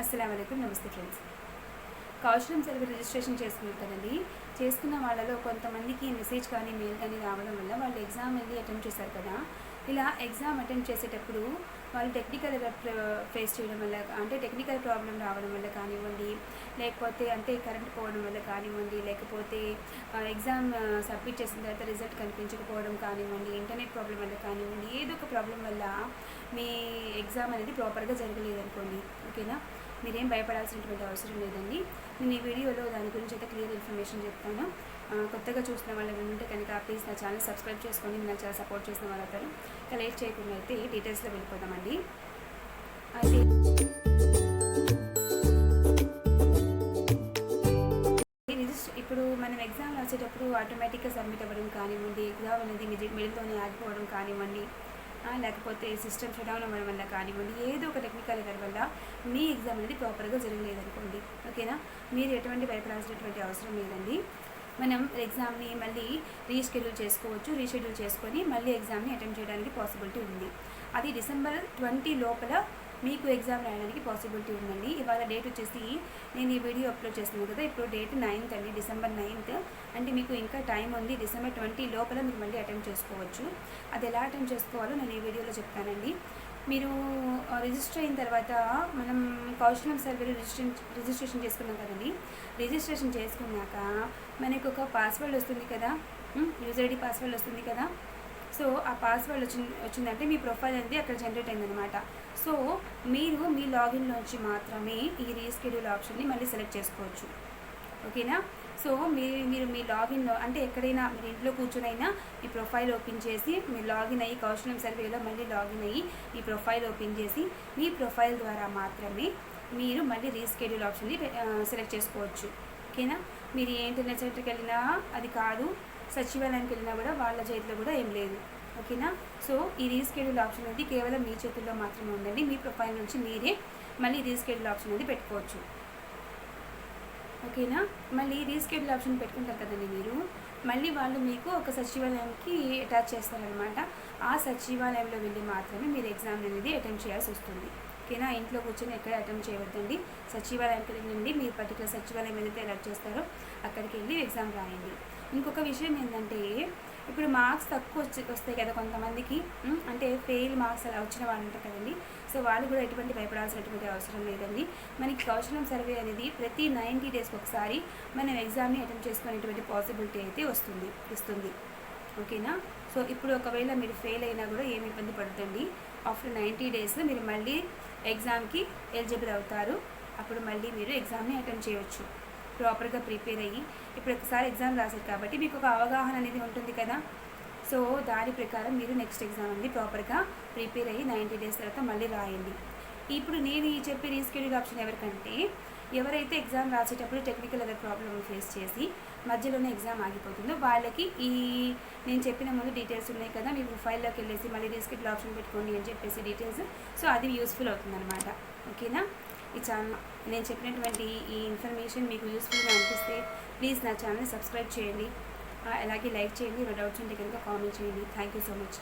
अस्सलाम वालेकुम नमస్తే friends కౌశలం survey registration చేసుకున్నారు కదండి. చేసుకున్న వాళ్ళలో కొంతమందికి మెసేజ్ కానీ మెయిల్ కానీ రావడం వల్ల వాళ్ళు ఎగ్జామ్ వెళ్ళి అటెంప్ట్ చేశారు కదా. ఇలా ఎగ్జామ్ అటెంప్ట్ చేసేటప్పుడు వాళ్ళు టెక్నికల్ ఫేస్ చేయడం వల్ల అంటే టెక్నికల్ ప్రాబ్లం రావడం వల్ల కానివ్వండి, లేకపోతే అంటే కరెంట్ పోవడం వల్ల కానివ్వండి, లేకపోతే ఎగ్జామ్ సబ్మిట్ చేసిన తర్వాత రిజల్ట్ కనిపించకపోవడం కానివ్వండి, ఇంటర్నెట్ ప్రాబ్లం వల్ల కానివ్వండి, ఏదో ఒక ప్రాబ్లం వల్ల మీ ఎగ్జామ్ అనేది ప్రాపర్గా జరగలేదనుకోండి, ఓకేనా, మీరేం భయపడాల్సినటువంటి అవసరం లేదండి. నేను ఈ వీడియోలో దాని గురించి అయితే క్లియర్ ఇన్ఫర్మేషన్ చెప్తాను. కొత్తగా చూసిన వాళ్ళు ఉంటే కనుక ప్లీజ్ నా ఛానల్ సబ్స్క్రైబ్ చేసుకొని నాకు చాలా సపోర్ట్ చేసిన వాళ్ళు అవుతారు. ఇంకా లేట్ చేయకుండా అయితే డీటెయిల్స్లో వెళ్ళిపోదామండి. అయితే ఇప్పుడు మనం ఎగ్జామ్ రాసేటప్పుడు ఆటోమేటిక్గా సబ్మిట్ అవ్వడం కానివ్వండి, ఎగ్జామ్ అనేది మిడిల్తోనే ఆగిపోవడం కానివ్వండి, లేకపోతే సిస్టమ్ షట్ డౌన్ అవ్వడం వల్ల కానివ్వండి, ఏదో ఒక టెక్నికల్ ఎర్రర్ వల్ల మీ ఎగ్జామ్ అనేది ప్రాపర్గా జరగలేదనుకోండి, ఓకేనా, మీరు ఎటువంటి భయపడాల్సినటువంటి అవసరం లేదండి. మనం ఎగ్జామ్ని మళ్ళీ రీషెడ్యూల్ చేసుకొని మళ్ళీ ఎగ్జామ్ని అటెంప్ట్ చేయడానికి పాసిబిలిటీ ఉంది. అది December 20 లోపల మీకు ఎగ్జామ్ రాయడానికి పాసిబిలిటీ ఉందండి. ఇవాళ డేట్ వచ్చేసి నేను ఈ వీడియో అప్లోడ్ చేస్తున్నాను కదా, ఇప్పుడు డేట్ 9th అండి, December 9th. అంటే మీకు ఇంకా టైం ఉంది. December 20 లోపల మీరు మళ్ళీ అటెంప్ట్ చేసుకోవచ్చు. అది ఎలా అటెంప్ట్ చేసుకోవాలో నేను ఈ వీడియోలో చెప్తానండి. మీరు రిజిస్టర్ అయిన తర్వాత మనం కౌశలం సర్వేలో రిజిస్ట్రేషన్ చేసుకున్నాం కదండి. రిజిస్ట్రేషన్ చేసుకున్నాక మనకు ఒక పాస్వర్డ్ వస్తుంది కదా, యూజర్ ఐడి పాస్వర్డ్ వస్తుంది కదా. సో ఆ పాస్వర్డ్ వచ్చిందంటే మీ ప్రొఫైల్ అనేది అక్కడ జనరేట్ అయిందనమాట. సో మీరు మీ లాగిన్లోంచి మాత్రమే ఈ రీస్కెడ్యూల్ ఆప్షన్ని మళ్ళీ సెలెక్ట్ చేసుకోవచ్చు, ఓకేనా. సో మీరు మీ లాగిన్లో అంటే ఎక్కడైనా మీరు ఇంట్లో కూర్చొనైనా మీ ప్రొఫైల్ ఓపెన్ చేసి మీరు లాగిన్ అయ్యి కౌశలం సర్వేలో మళ్ళీ లాగిన్ అయ్యి మీ ప్రొఫైల్ ఓపెన్ చేసి మీ ప్రొఫైల్ ద్వారా మాత్రమే మీరు మళ్ళీ రీస్కెడ్యూల్ ఆప్షన్ని సెలెక్ట్ చేసుకోవచ్చు, ఓకేనా. మీరు ఏ ఇంటర్నెట్ సెంటర్కి వెళ్ళినా అది కాదు, సచివాలయానికి వెళ్ళినా కూడా వాళ్ళ చేతిలో కూడా ఏం లేదు, ఓకేనా. సో ఈ రీస్కెడ్యూల్ ఆప్షన్ అనేది కేవలం మీ చేతుల్లో మాత్రమే ఉందండి. మీ ప్రొఫైల్ నుంచి మీరే మళ్ళీ రీస్కెడ్యూల్ ఆప్షన్ అనేది పెట్టుకోవచ్చు, ఓకేనా. మళ్ళీ రీస్కెడ్యూల్ ఆప్షన్ పెట్టుకుంటారు కదండి మీరు, మళ్ళీ వాళ్ళు మీకు ఒక సచివాలయానికి అటాచ్ చేస్తారనమాట. ఆ సచివాలయంలో వెళ్ళి మాత్రమే మీరు ఎగ్జామ్ అనేది అటెంప్ట్ చేయాల్సి వస్తుంది, ఓకేనా. ఇంట్లో కూర్చొని ఎక్కడ అటెంప్ట్ చేయవద్దండి. సచివాలయానికి వెళ్ళండి, మీరు పర్టికులర్ సచివాలయం ఏదైతే అలర్ట్ చేస్తారో అక్కడికి వెళ్ళి ఎగ్జామ్ రాయండి. ఇంకొక విషయం ఏంటంటే ఇప్పుడు మార్క్స్ తక్కువ వస్తాయి కదా కొంతమందికి, అంటే ఫెయిల్ మార్క్స్ అలా వచ్చిన వాళ్ళు ఉంటారు కదండి. సో వాళ్ళు కూడా ఎటువంటి భయపడాల్సినటువంటి అవసరం లేదండి. మనకి కౌశలం సర్వే అనేది ప్రతి 90 డేస్కి ఒకసారి మనం ఎగ్జామ్ని అటెంప్ట్ చేసుకునేటువంటి పాసిబిలిటీ అయితే ఇస్తుంది, ఓకేనా. సో ఇప్పుడు ఒకవేళ మీరు ఫెయిల్ అయినా కూడా ఏమి ఇబ్బంది పడుతుంది. ఆఫ్టర్ 90 డేస్ మీరు మళ్ళీ ఎగ్జామ్కి ఎలిజిబుల్ అవుతారు. అప్పుడు మళ్ళీ మీరు ఎగ్జామ్ని అటెంప్ట్ చేయవచ్చు ప్రాపర్గా ప్రిపేర్ అయ్యి. ఇప్పుడు ఒకసారి ఎగ్జామ్ రాశారు కాబట్టి మీకు ఒక అవగాహన అనేది ఉంటుంది కదా. సో దాని ప్రకారం మీరు నెక్స్ట్ ఎగ్జామ్ అనేది ప్రాపర్గా ప్రిపేర్ అయ్యి 90 డేస్ తర్వాత మళ్ళీ రాయండి. ఇప్పుడు నేను ఈ చెప్పే రీస్కెడ్యూల్ ఆప్షన్ ఎవరికంటే ఎవరైతే ఎగ్జామ్ రాసేటప్పుడు టెక్నికల్ ఎర్రర్ ప్రాబ్లమ్ ఫేస్ చేసి మధ్యలోనే ఎగ్జామ్ ఆగిపోతుందో వాళ్ళకి ఈ నేను చెప్పిన ముందు డీటెయిల్స్ ఉన్నాయి కదా, మీ ప్రొఫైల్లోకి వెళ్ళేసి మళ్ళీ రీస్కెడ్యూల్ ఆప్షన్ పెట్టుకోండి అని చెప్పేసి డీటెయిల్స్. సో అది యూస్ఫుల్ అవుతుందన్నమాట, ఓకేనా. ఈ ఛానల్ నేను చెప్పినటువంటి ఈ ఇన్ఫర్మేషన్ మీకు యూస్ఫుల్గా అనిపిస్తే ప్లీజ్ నా ఛానల్ని సబ్స్క్రైబ్ చేయండి, అలాగే లైక్ చేయండి. డౌట్స్ ఉంటే కనుక కామెంట్ చేయండి. Thank you so much.